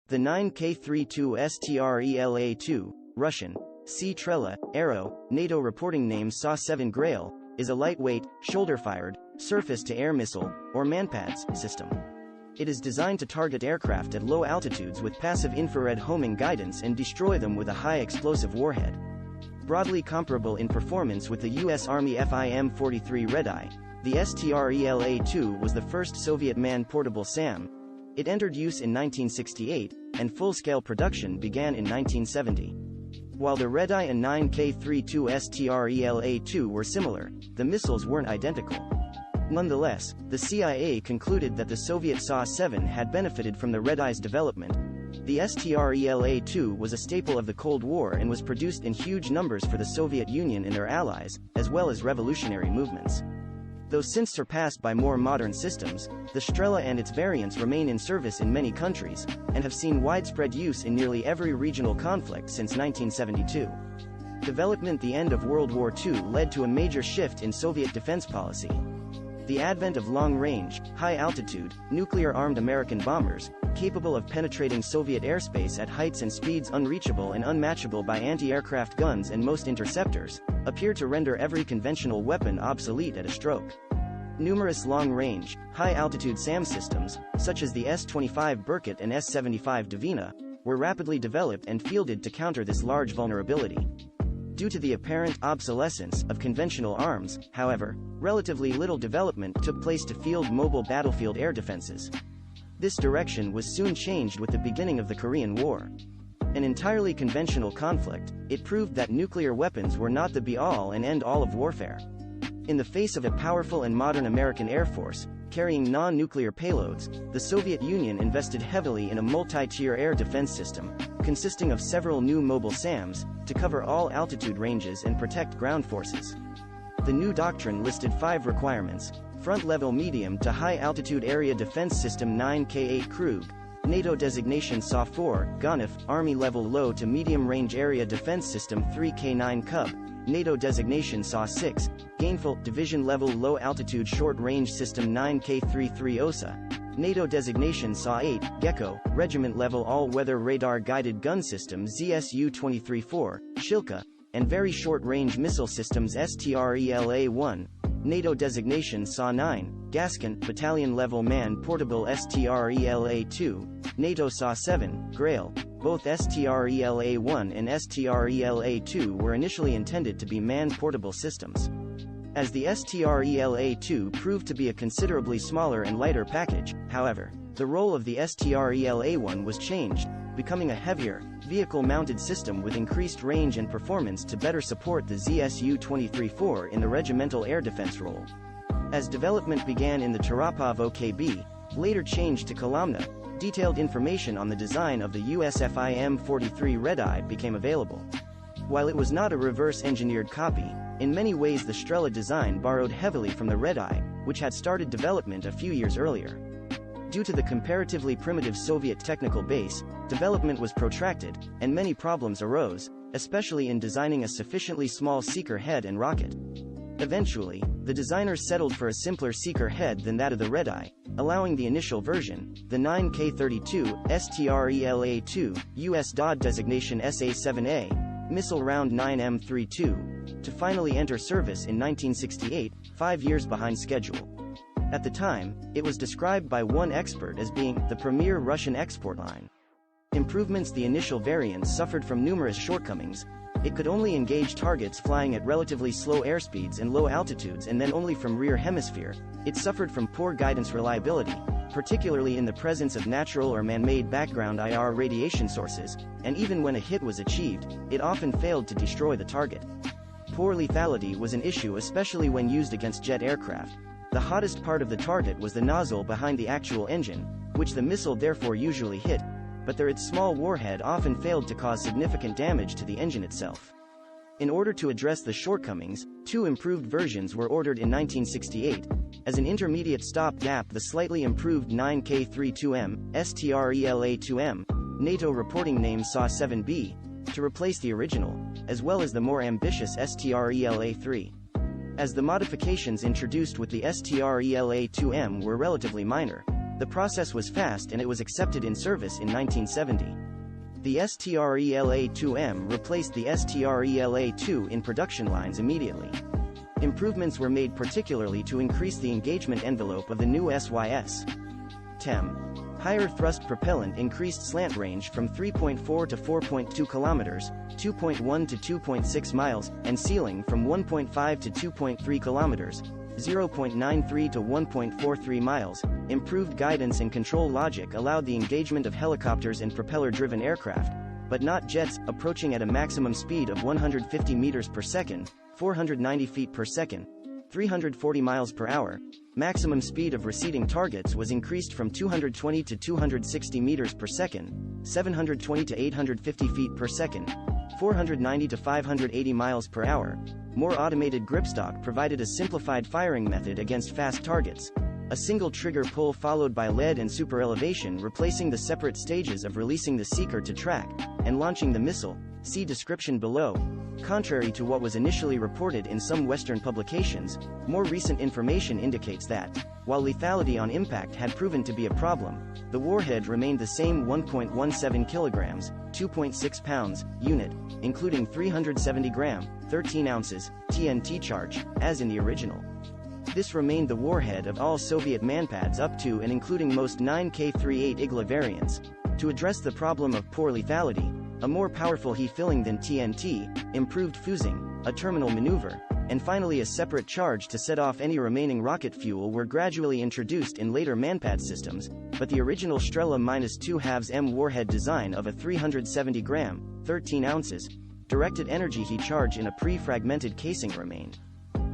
The 9K32 Strela-2, Russian, Strela, arrow, NATO reporting name SA-7 Grail, is a lightweight, shoulder-fired, surface-to-air missile, or manpads, system. It is designed to target aircraft at low altitudes with passive infrared homing guidance and destroy them with a high explosive warhead. Broadly comparable in performance with the U.S. Army FIM-43 Red-Eye, the Strela-2 was the first Soviet man-portable SAM. It entered use in 1968, and full-scale production began in 1970. While the Red-Eye and 9K32 Strela-2 were similar, the missiles weren't identical. Nonetheless, the CIA concluded that the Soviet SA-7 had benefited from the Red-Eye's development. The Strela-2 was a staple of the Cold War and was produced in huge numbers for the Soviet Union and their allies, as well as revolutionary movements. Though since surpassed by more modern systems, the Strela and its variants remain in service in many countries, and have seen widespread use in nearly every regional conflict since 1972. Development. The end of World War II led to a major shift in Soviet defense policy. The advent of long-range, high-altitude, nuclear-armed American bombers, capable of penetrating Soviet airspace at heights and speeds unreachable and unmatchable by anti-aircraft guns and most interceptors, appeared to render every conventional weapon obsolete at a stroke. Numerous long-range, high-altitude SAM systems, such as the S-25 Berkut and S-75 Dvina, were rapidly developed and fielded to counter this large vulnerability. Due to the apparent obsolescence of conventional arms, however, relatively little development took place to field mobile battlefield air defenses. This direction was soon changed with the beginning of the Korean War. An entirely conventional conflict, it proved that nuclear weapons were not the be-all and end-all of warfare. In the face of a powerful and modern American Air Force, carrying non-nuclear payloads, the Soviet Union invested heavily in a multi-tier air defense system, consisting of several new mobile SAMs, to cover all altitude ranges and protect ground forces. The new doctrine listed 5 requirements: front-level medium to high-altitude area defense system 9K8 Krug, NATO designation SA-4, GONIF, Army-level low to medium-range area defense system 3K9 Cub, NATO designation SA-6, gainful, division-level low-altitude short-range system 9K33 OSA, NATO designation SA-8, Gecko, regiment-level all-weather radar-guided gun system ZSU-23-4, Shilka, and very short-range missile systems Strela-1, NATO designation SA-9, Gascon, battalion-level man-portable Strela-2, NATO SA-7, Grail. Both Strela-1 and Strela-2 were initially intended to be man-portable systems. As the Strela-2 proved to be a considerably smaller and lighter package, however, the role of the Strela-1 was changed, becoming a heavier, vehicle-mounted system with increased range and performance to better support the ZSU-23-4 in the regimental air defense role. As development began in the Tarapov OKB, later changed to Kolomna, detailed information on the design of the US FIM-43 Red-Eye became available. While it was not a reverse-engineered copy, in many ways the Strela design borrowed heavily from the Red-Eye, which had started development a few years earlier. Due to the comparatively primitive Soviet technical base, development was protracted, and many problems arose, especially in designing a sufficiently small seeker head and rocket. Eventually, the designers settled for a simpler seeker head than that of the Red-Eye, allowing the initial version, the 9K32 Strela-2, US DOD designation SA-7A, missile round 9M32, to finally enter service in 1968, 5 years behind schedule. At the time, it was described by one expert as being the premier Russian export line. Improvements. The initial variants suffered from numerous shortcomings. It could only engage targets flying at relatively slow airspeeds and low altitudes, and then only from rear hemisphere. It suffered from poor guidance reliability, particularly in the presence of natural or man-made background IR radiation sources, and even when a hit was achieved, it often failed to destroy the target. Poor lethality was an issue, especially when used against jet aircraft. The hottest part of the target was the nozzle behind the actual engine, which the missile therefore usually hit, but its small warhead often failed to cause significant damage to the engine itself. In order to address the shortcomings, 2 improved versions were ordered in 1968. As an intermediate stopgap, the slightly improved 9K32M, Strela-2M, NATO reporting name SA-7B, to replace the original, as well as the more ambitious Strela-3. As the modifications introduced with the Strela-2M were relatively minor, The process was fast and it was accepted in service in 1970. The Strela-2M replaced the Strela-2 in production lines immediately. Improvements were made particularly to increase the engagement envelope of the new SYS-10. Higher thrust propellant increased slant range from 3.4 to 4.2 kilometers, 2.1 to 2.6 miles, and ceiling from 1.5 to 2.3 kilometers, 0.93 to 1.43 miles. Improved guidance and control logic allowed the engagement of helicopters and propeller-driven aircraft, but not jets, approaching at a maximum speed of 150 meters per second, 490 feet per second, 340 miles per hour. Maximum speed of receding targets was increased from 220 to 260 meters per second, 720 to 850 feet per second, 490 to 580 miles per hour. More automated gripstock provided a simplified firing method against fast targets. A single trigger pull followed by lead and superelevation, replacing the separate stages of releasing the seeker to track and launching the missile. See description below. Contrary to what was initially reported in some Western publications, more recent information indicates that, while lethality on impact had proven to be a problem, the warhead remained the same 1.17 kilograms, 2.6 pounds, unit, including 370 gram, 13 ounces, TNT charge, as in the original. This remained the warhead of all Soviet manpads up to and including most 9K38 Igla variants. To address the problem of poor lethality, a more powerful heat filling than TNT, improved fusing, a terminal maneuver, and finally a separate charge to set off any remaining rocket fuel were gradually introduced in later manpad systems, but the original Strela-2/2M warhead design of a 370 gram, 13 ounces, directed energy heat charge in a pre-fragmented casing remained.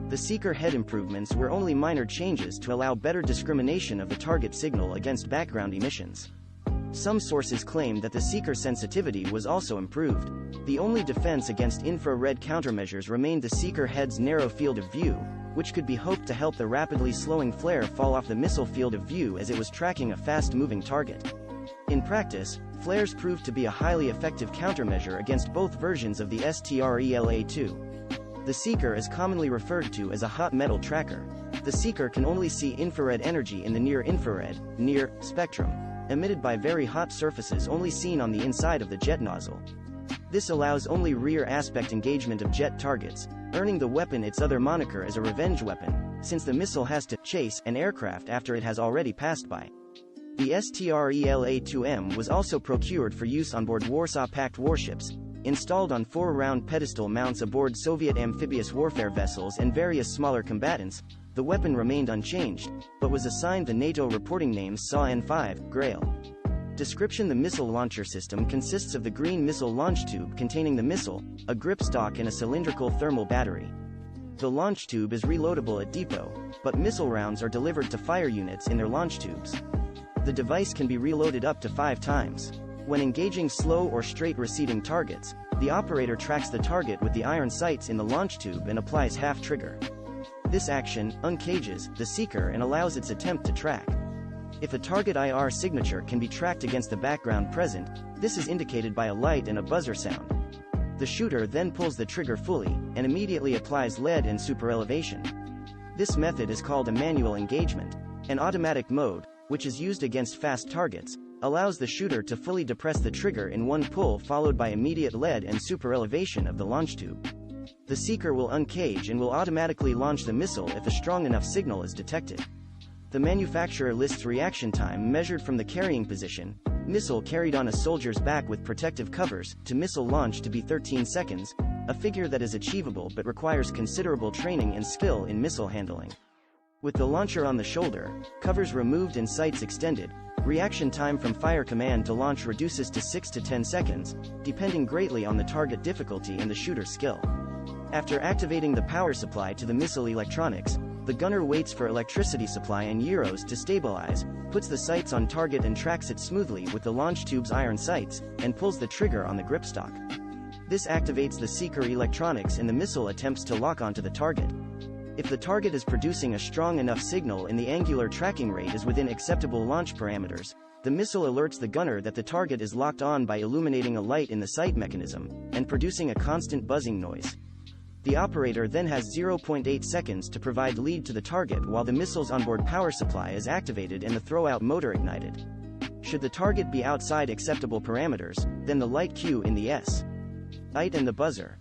The seeker head improvements were only minor changes to allow better discrimination of the target signal against background emissions. Some sources claim that the seeker sensitivity was also improved. The only defense against infrared countermeasures remained the seeker head's narrow field of view, which could be hoped to help the rapidly slowing flare fall off the missile field of view as it was tracking a fast-moving target. In practice, flares proved to be a highly effective countermeasure against both versions of the Strela-2. The seeker is commonly referred to as a hot metal tracker. The seeker can only see infrared energy in the near-infrared, near, spectrum, emitted by very hot surfaces only seen on the inside of the jet nozzle. This allows only rear aspect engagement of jet targets, earning the weapon its other moniker as a revenge weapon, since the missile has to chase an aircraft after it has already passed by. The Strela-2M was also procured for use on board Warsaw Pact warships, installed on 4-round pedestal mounts aboard Soviet amphibious warfare vessels and various smaller combatants. The weapon remained unchanged, but was assigned the NATO reporting name SA-N5, Grail. Description: the missile launcher system consists of the green missile launch tube containing the missile, a gripstock and a cylindrical thermal battery. The launch tube is reloadable at depot, but missile rounds are delivered to fire units in their launch tubes. The device can be reloaded up to 5 times. When engaging slow or straight receding targets, the operator tracks the target with the iron sights in the launch tube and applies half trigger. This action uncages the seeker and allows its attempt to track. If a target IR signature can be tracked against the background present, this is indicated by a light and a buzzer sound. The shooter then pulls the trigger fully, and immediately applies lead and superelevation. This method is called a manual engagement. An automatic mode, which is used against fast targets, allows the shooter to fully depress the trigger in one pull followed by immediate lead and superelevation of the launch tube. The seeker will uncage and will automatically launch the missile if a strong enough signal is detected. The manufacturer lists reaction time measured from the carrying position, missile carried on a soldier's back with protective covers, to missile launch to be 13 seconds, a figure that is achievable but requires considerable training and skill in missile handling. With the launcher on the shoulder, covers removed and sights extended, reaction time from fire command to launch reduces to 6 to 10 seconds, depending greatly on the target difficulty and the shooter's skill. After activating the power supply to the missile electronics, the gunner waits for electricity supply and gyros to stabilize, puts the sights on target and tracks it smoothly with the launch tube's iron sights, and pulls the trigger on the gripstock. This activates the seeker electronics and the missile attempts to lock onto the target. If the target is producing a strong enough signal and the angular tracking rate is within acceptable launch parameters, the missile alerts the gunner that the target is locked on by illuminating a light in the sight mechanism, and producing a constant buzzing noise. The operator then has 0.8 seconds to provide lead to the target while the missile's onboard power supply is activated and the throw-out motor ignited. Should the target be outside acceptable parameters, then the light cue in the S. It and the buzzer.